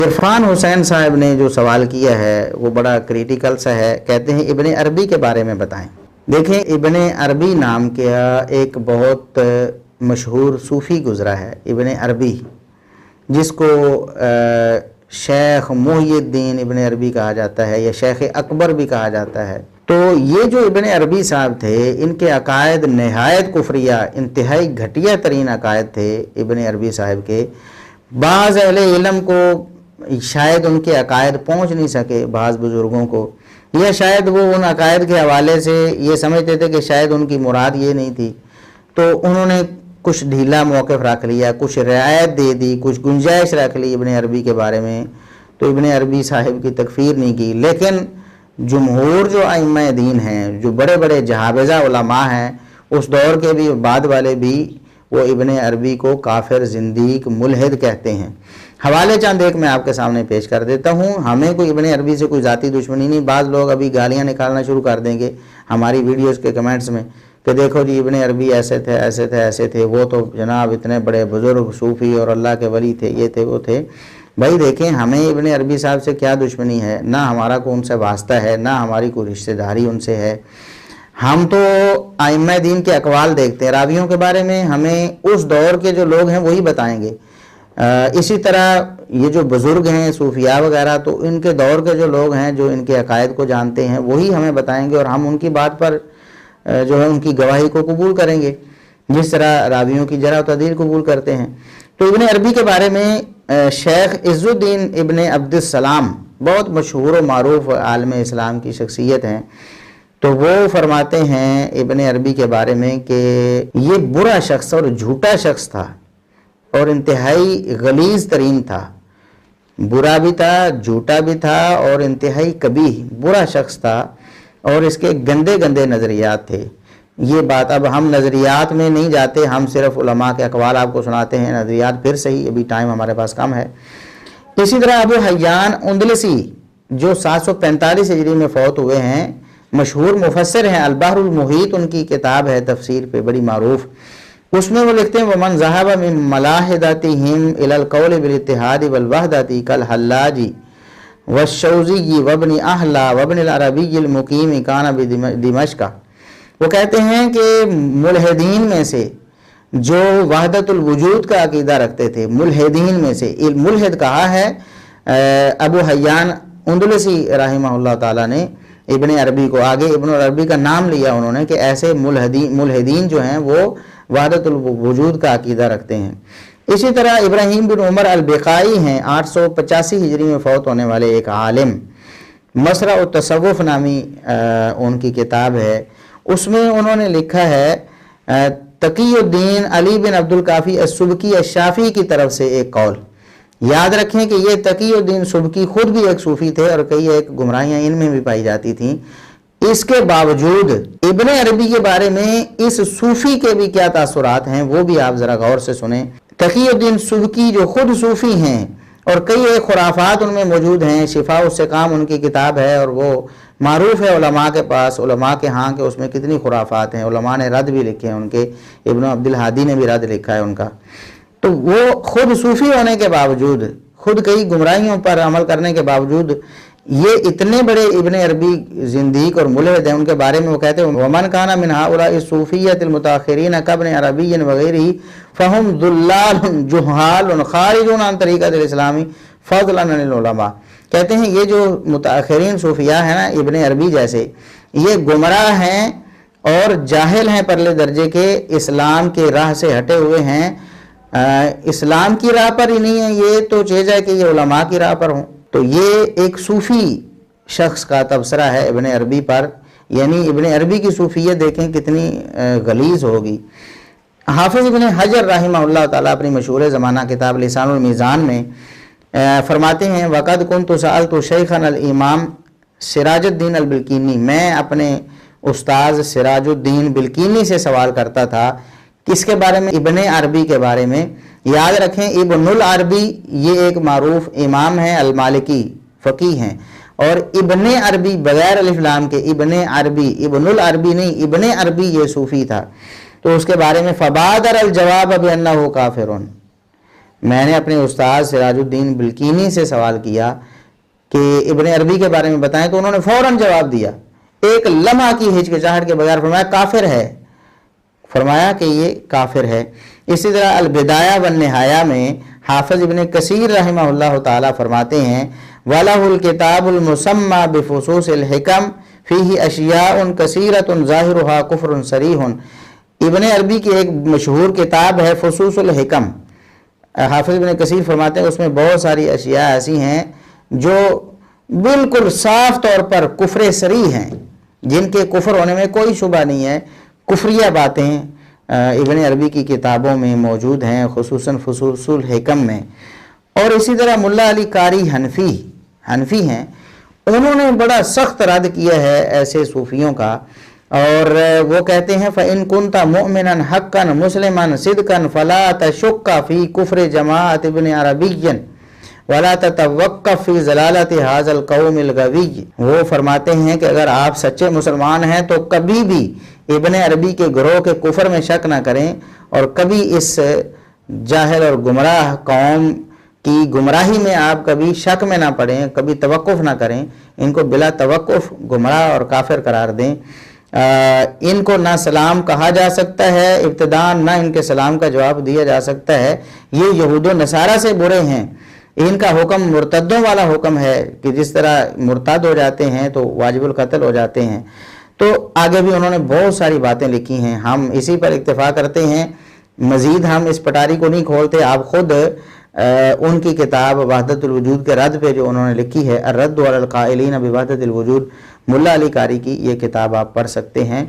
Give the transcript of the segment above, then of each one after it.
عرفان حسین صاحب نے جو سوال کیا ہے وہ بڑا کریٹیکل سا ہے. کہتے ہیں ابن عربی کے بارے میں بتائیں. دیکھیں ابن عربی نام کا ایک بہت مشہور صوفی گزرا ہے ابن عربی، جس کو شیخ محی الدین ابن عربی کہا جاتا ہے یا شیخ اکبر بھی کہا جاتا ہے. تو یہ جو ابن عربی صاحب تھے ان کے عقائد نہایت کفریہ، انتہائی گھٹیا ترین عقائد تھے ابن عربی صاحب کے. بعض اہل علم کو شاید ان کے عقائد پہنچ نہیں سکے، بعض بزرگوں کو، یا شاید وہ ان عقائد کے حوالے سے یہ سمجھتے تھے کہ شاید ان کی مراد یہ نہیں تھی، تو انہوں نے کچھ ڈھیلا موقف رکھ لیا، کچھ رعایت دے دی، کچھ گنجائش رکھ لی ابن عربی کے بارے میں. تو ابن عربی صاحب کی تکفیر نہیں کی. لیکن جمہور جو ائمہ دین ہیں، جو بڑے بڑے جہابذہ علماء ہیں اس دور کے بھی بعد والے بھی، وہ ابن عربی کو کافر، زندیق، ملحد کہتے ہیں. حوالے چند ایک میں آپ کے سامنے پیش کر دیتا ہوں. ہمیں کوئی ابن عربی سے کوئی ذاتی دشمنی نہیں. بعض لوگ ابھی گالیاں نکالنا شروع کر دیں گے ہماری ویڈیوز کے کمنٹس میں کہ دیکھو جی ابن عربی ایسے تھے ایسے تھے ایسے تھے، وہ تو جناب اتنے بڑے بزرگ صوفی اور اللہ کے ولی تھے، یہ تھے وہ تھے. بھائی دیکھیں ہمیں ابن عربی صاحب سے کیا دشمنی ہے، نہ ہمارا کوئی ان سے واسطہ ہے، نہ ہماری کوئی رشتہ داری ان سے ہے. ہم تو ائمہ دین کے اقوال دیکھتے ہیں. راویوں کے بارے میں ہمیں اس دور کے جو لوگ ہیں وہی بتائیں گے. اسی طرح یہ جو بزرگ ہیں صوفیاء وغیرہ، تو ان کے دور کے جو لوگ ہیں جو ان کے عقائد کو جانتے ہیں وہی ہمیں بتائیں گے، اور ہم ان کی بات پر جو ہے ان کی گواہی کو قبول کریں گے، جس طرح راویوں کی جرح و تعدیل قبول کرتے ہیں. تو ابن عربی کے بارے میں شیخ عز الدین ابن عبد السلام بہت مشہور و معروف عالم اسلام کی شخصیت ہیں. تو وہ فرماتے ہیں ابن عربی کے بارے میں کہ یہ برا شخص اور جھوٹا شخص تھا اور انتہائی غلیظ ترین تھا. برا بھی تھا، جھوٹا بھی تھا، اور انتہائی قبیح برا شخص تھا، اور اس کے گندے گندے نظریات تھے. یہ بات اب ہم نظریات میں نہیں جاتے، ہم صرف علماء کے اقوال آپ کو سناتے ہیں. نظریات پھر صحیح، ابھی ٹائم ہمارے پاس کم ہے. اسی طرح ابو حیان اندلسی جو 745 ہجری میں فوت ہوئے ہیں، مشہور مفسر ہیں. البحر المحیط ان کی کتاب ہے تفسیر پہ بڑی معروف. اس میں وہ لکھتے ہیں وَمَنْ ذَهَبَ مِنْ مَلَاحِدَتِهِمْ إِلَى الْقَوْلِ بِالِاتِّحَادِ وَالْوَحْدَةِ كَالْحَلَّاجِ وَالشَّوْزِيِّ وَابْنِ أَحْلَى وَابْنِ الْعَرَبِيِّ الْمُقِيمِ كَانَ بِدِمَشْقَ. وہ کہتے ہیں کہ ملحدین میں سے جو وحدت الوجود کا عقیدہ رکھتے تھے، ملحدین میں سے، ملحد کہا ہے ابو حیان اندلسی رحمہ اللہ تعالیٰ نے ابن عربی کو. آگے ابن عربی کا نام لیا انہوں نے کہ ایسے ملحدین جو ہیں وہ وحدت الوجود کا عقیدہ رکھتے ہیں. اسی طرح ابراہیم بن عمر البقائی ہیں، 885 ہجری میں فوت ہونے والے ایک عالم. مسرع التصوف نامی ان کی کتاب ہے. اس میں انہوں نے لکھا ہے تقی الدین علی بن عبد الکافی السبکی الشافعی کی طرف سے ایک قول. یاد رکھیں کہ یہ تقی الدین سبکی خود بھی ایک صوفی تھے اور کئی ایک گمراہیاں ان میں بھی پائی جاتی تھیں. اس کے باوجود ابن عربی کے بارے میں اس صوفی کے بھی کیا تاثرات ہیں وہ بھی آپ ذرا غور سے سنیں. تقی الدین سبکی جو خود صوفی ہیں اور کئی ایک خرافات ان میں موجود ہیں. شفاء السقام ان کی کتاب ہے اور وہ معروف ہے علماء کے پاس، علماء کے ہاں کہ اس میں کتنی خرافات ہیں. علماء نے رد بھی لکھے ہیں ان کے، ابن عبد الہادی نے بھی رد لکھا ہے ان کا. تو وہ خود صوفی ہونے کے باوجود، خود کئی گمراہیوں پر عمل کرنے کے باوجود، یہ اتنے بڑے ابن عربی زندیق اور ملحد ہیں. ان کے بارے میں وہ کہتے ہیں وَمَنْ كَانَ مِنْ هَؤُلَاءِ الصُّوفِيَّةِ الْمُتَأَخِّرِينَ كَابْنِ عَرَبِيٍّ وَغَيْرِهِ فَهُمْ ضُلَّالٌ جُهَّالٌ خَارِجُونَ عَنْ طَرِيقَةِ الْإِسْلَامِ فَضْلًا عَنِ الْعُلَمَاءِ. کہتے ہیں یہ جو متأخرین صوفیاء ہیں نا ابن عربی جیسے، یہ گمراہ ہیں اور جاہل ہیں پرلے درجے کے، اسلام کے راہ سے ہٹے ہوئے ہیں. اسلام کی راہ پر ہی نہیں ہے یہ، تو چاہے جائے کہ یہ علماء کی راہ پر ہوں. تو یہ ایک صوفی شخص کا تبصرہ ہے ابن عربی پر. یعنی ابن عربی کی صوفیت دیکھیں کتنی غلیظ ہوگی. حافظ ابن حجر رحمہ اللہ تعالیٰ اپنی مشہور زمانہ کتاب لسان المیزان میں فرماتے ہیں وَقَدْ كُنْتُ سَأَلْتُ شَيْخًا الْإِمام سراج الدین البلقینی. میں اپنے استاذ سراج الدین بلقینی سے سوال کرتا تھا کس کے بارے میں؟ ابن عربی کے بارے میں. یاد رکھیں ابن العربی یہ ایک معروف امام ہیں، المالکی فقیہ ہیں، اور ابن عربی بغیر الف لام کے ابن عربی، ابن العربی نہیں، ابن عربی یہ صوفی تھا. تو اس کے بارے میں فبادر الجواب بانہ کافر، میں نے اپنے استاد سراج الدین بلقینی سے سوال کیا کہ ابن عربی کے بارے میں بتائیں، تو انہوں نے فوراً جواب دیا، ایک لمحہ کی ہچکچاہٹ کے بغیر فرمایا کافر ہے، فرمایا کہ یہ کافر ہے۔ اسی طرح البدایہ والنہایہ میں حافظ ابن کثیر رحمہ اللہ تعالی فرماتے ہیں وَلَهُ الْكِتَابُ الْمُسَمَّى بِفُصُوصِ الْحِكَمِ فِيهِ أَشْيَاءٌ كَثِيرَةٌ ظَاهِرُهَا كُفْرٌ صَرِيحٌ۔ ابن عربی کی ایک مشہور کتاب ہے فصوص الحکم، حافظ ابن کثیر فرماتے ہیں اس میں بہت ساری اشیاء ایسی ہیں جو بالکل صاف طور پر کفر صریح ہیں، جن کے کفر ہونے میں کوئی شبہ نہیں ہے، کفریہ باتیں ابن عربی کی کتابوں میں موجود ہیں، خصوصاً فصوص الحکم میں۔ اور اسی طرح ملا علی قاری حنفی ہیں، انہوں نے بڑا سخت رد کیا ہے ایسے صوفیوں کا، اور وہ کہتے ہیں فَإِن كُنْتَ مُؤْمِنًا حَقًّا مُسْلِمًا صِدْقًا فَلَا تَشُكَّ فِي كُفْرِ جَمَاعَةِ ابن عربی وَلَا تَتَوَقَّفْ فِي ضَلَالَةِ هَذَا الْقَوْمِ الْغَوِيِّ۔ وہ فرماتے ہیں کہ اگر آپ سچے مسلمان ہیں تو کبھی بھی ابن عربی کے گروہ کے کفر میں شک نہ کریں، اور کبھی اس جاہل اور گمراہ قوم کی گمراہی میں آپ کبھی شک میں نہ پڑیں، کبھی توقف نہ کریں، ان کو بلا توقف گمراہ اور کافر قرار دیں۔ ان کو نہ سلام کہا جا سکتا ہے ابتداءً، نہ ان کے سلام کا جواب دیا جا سکتا ہے، یہ یہود و نصارہ سے برے ہیں، ان کا حکم مرتدوں والا حکم ہے کہ جس طرح مرتد ہو جاتے ہیں تو واجب القتل ہو جاتے ہیں۔ تو آگے بھی انہوں نے بہت ساری باتیں لکھی ہیں، ہم اسی پر اکتفا کرتے ہیں، مزید ہم اس پٹاری کو نہیں کھولتے۔ آپ خود ان کی کتاب وحدت الوجود کے رد پہ جو انہوں نے لکھی ہے الرد علی القائلین بوحدت الوجود، ملا علی قاری کی یہ کتاب آپ پڑھ سکتے ہیں۔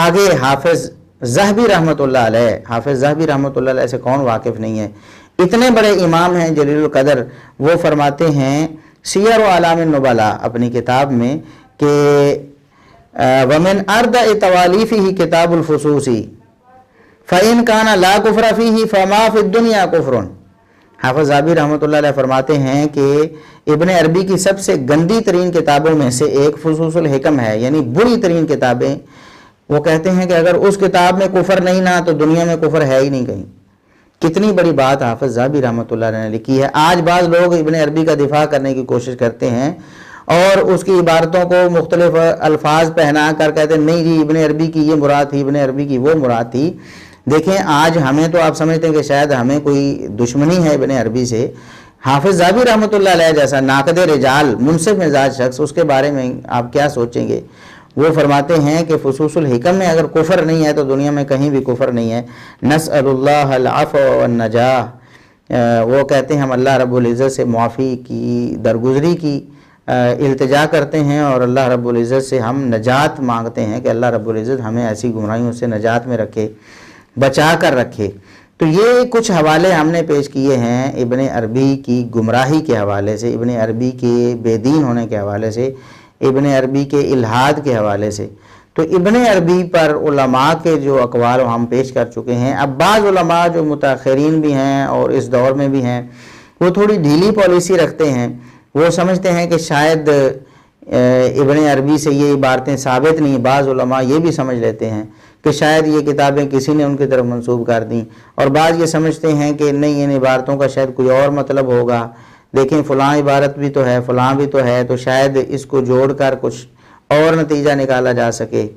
آگے حافظ ذہبی رحمۃ اللہ علیہ، حافظ ذہبی رحمۃ اللہ علیہ سے کون واقف نہیں ہے، اتنے بڑے امام ہیں جلیل القدر، وہ فرماتے ہیں سیر و اعلام النبلاء اپنی کتاب میں کہ ومن ارض توالیفہ کتاب الفصوص فإن کان لا کفر فیہ فما فی الدنیا کفر۔ حافظ ذہبی رحمۃ اللہ علیہ فرماتے ہیں کہ ابن عربی کی سب سے گندی ترین کتابوں میں سے ایک فصوص الحکم ہے، یعنی بری ترین کتابیں۔ وہ کہتے ہیں کہ اگر اس کتاب میں کفر نہیں نہ تو دنیا میں کفر ہے ہی نہیں کہیں۔ کتنی بڑی بات حافظ ذہبی رحمۃ اللہ علیہ نے لکھی ہے۔ آج بعض لوگ ابن عربی کا دفاع کرنے کی کوشش کرتے ہیں اور اس کی عبارتوں کو مختلف الفاظ پہنا کر کہتے ہیں نہیں جی ابن عربی کی یہ مراد تھی، ابن عربی کی وہ مراد تھی۔ دیکھیں آج ہمیں تو آپ سمجھتے ہیں کہ شاید ہمیں کوئی دشمنی ہے ابن عربی سے، حافظ ذہبی رحمۃ اللہ علیہ جیسا ناقد رجال منصف مزاج شخص، اس کے بارے میں آپ کیا سوچیں گے؟ وہ فرماتے ہیں کہ فصوص الحکم میں اگر کفر نہیں ہے تو دنیا میں کہیں بھی کفر نہیں ہے۔ نسأل اللہ العفو والنجاہ، وہ کہتے ہیں ہم اللہ رب العزت سے معافی کی، درگزری کی التجا کرتے ہیں، اور اللہ رب العزت سے ہم نجات مانگتے ہیں کہ اللہ رب العزت ہمیں ایسی گمراہیوں سے نجات میں رکھے، بچا کر رکھے۔ تو یہ کچھ حوالے ہم نے پیش کیے ہیں ابن عربی کی گمراہی کے حوالے سے، ابن عربی کے بے دین ہونے کے حوالے سے، ابن عربی کے الحاد کے حوالے سے۔ تو ابن عربی پر علماء کے جو اقوال ہم پیش کر چکے ہیں۔ اب بعض علماء جو متاخرین بھی ہیں اور اس دور میں بھی ہیں، وہ تھوڑی ڈھیلی پالیسی رکھتے ہیں، وہ سمجھتے ہیں کہ شاید ابن عربی سے یہ عبارتیں ثابت نہیں۔ بعض علماء یہ بھی سمجھ لیتے ہیں کہ شاید یہ کتابیں کسی نے ان کی طرف منسوب کر دیں، اور بعض یہ سمجھتے ہیں کہ نہیں ان عبارتوں کا شاید کوئی اور مطلب ہوگا، دیکھیں فلاں عبارت بھی تو ہے، فلاں بھی تو ہے، تو شاید اس کو جوڑ کر کچھ اور نتیجہ نکالا جا سکے۔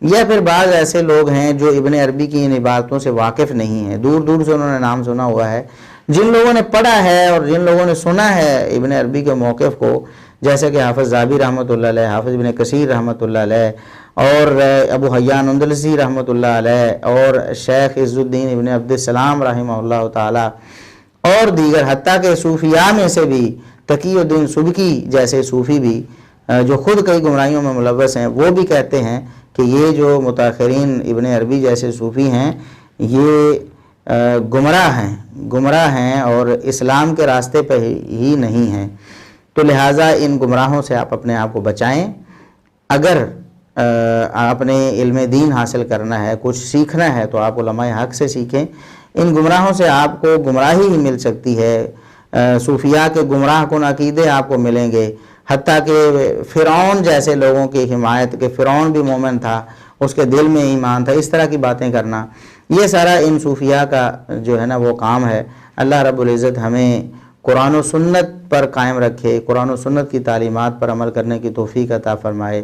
یا پھر بعض ایسے لوگ ہیں جو ابن عربی کی ان عبارتوں سے واقف نہیں ہیں، دور دور سے انہوں نے نام سنا ہوا ہے۔ جن لوگوں نے پڑھا ہے اور جن لوگوں نے سنا ہے ابن عربی کے موقف کو، جیسے کہ حافظ ذہبی رحمۃ اللہ علیہ، حافظ ابن کثیر رحمۃ اللہ علیہ، اور ابو حیان اندلسی رحمۃ اللہ علیہ، اور شیخ عز الدین ابن عبد السلام رحمہ اللہ تعالی، اور دیگر حتیٰ کہ صوفیاء میں سے بھی تقی الدین سبکی جیسے صوفی بھی جو خود کئی گمراہیوں میں ملوث ہیں، وہ بھی کہتے ہیں کہ یہ جو متاخرین ابن عربی جیسے صوفی ہیں یہ گمراہ ہیں اور اسلام کے راستے پہ ہی نہیں ہیں۔ تو لہٰذا ان گمراہوں سے آپ اپنے آپ کو بچائیں۔ اگر آپ نے علم دین حاصل کرنا ہے، کچھ سیکھنا ہے، تو آپ علماء حق سے سیکھیں۔ ان گمراہوں سے آپ کو گمراہی ہی مل سکتی ہے۔ صوفیاء کے گمراہ کن عقیدے آپ کو ملیں گے، حتیٰ کہ فرعون جیسے لوگوں کی حمایت، کہ فرعون بھی مومن تھا، اس کے دل میں ایمان تھا، اس طرح کی باتیں کرنا، یہ سارا ان صوفیاء کا جو ہے نا وہ کام ہے۔ اللہ رب العزت ہمیں قرآن و سنت پر قائم رکھے، قرآن و سنت کی تعلیمات پر عمل کرنے کی توفیق عطا فرمائے۔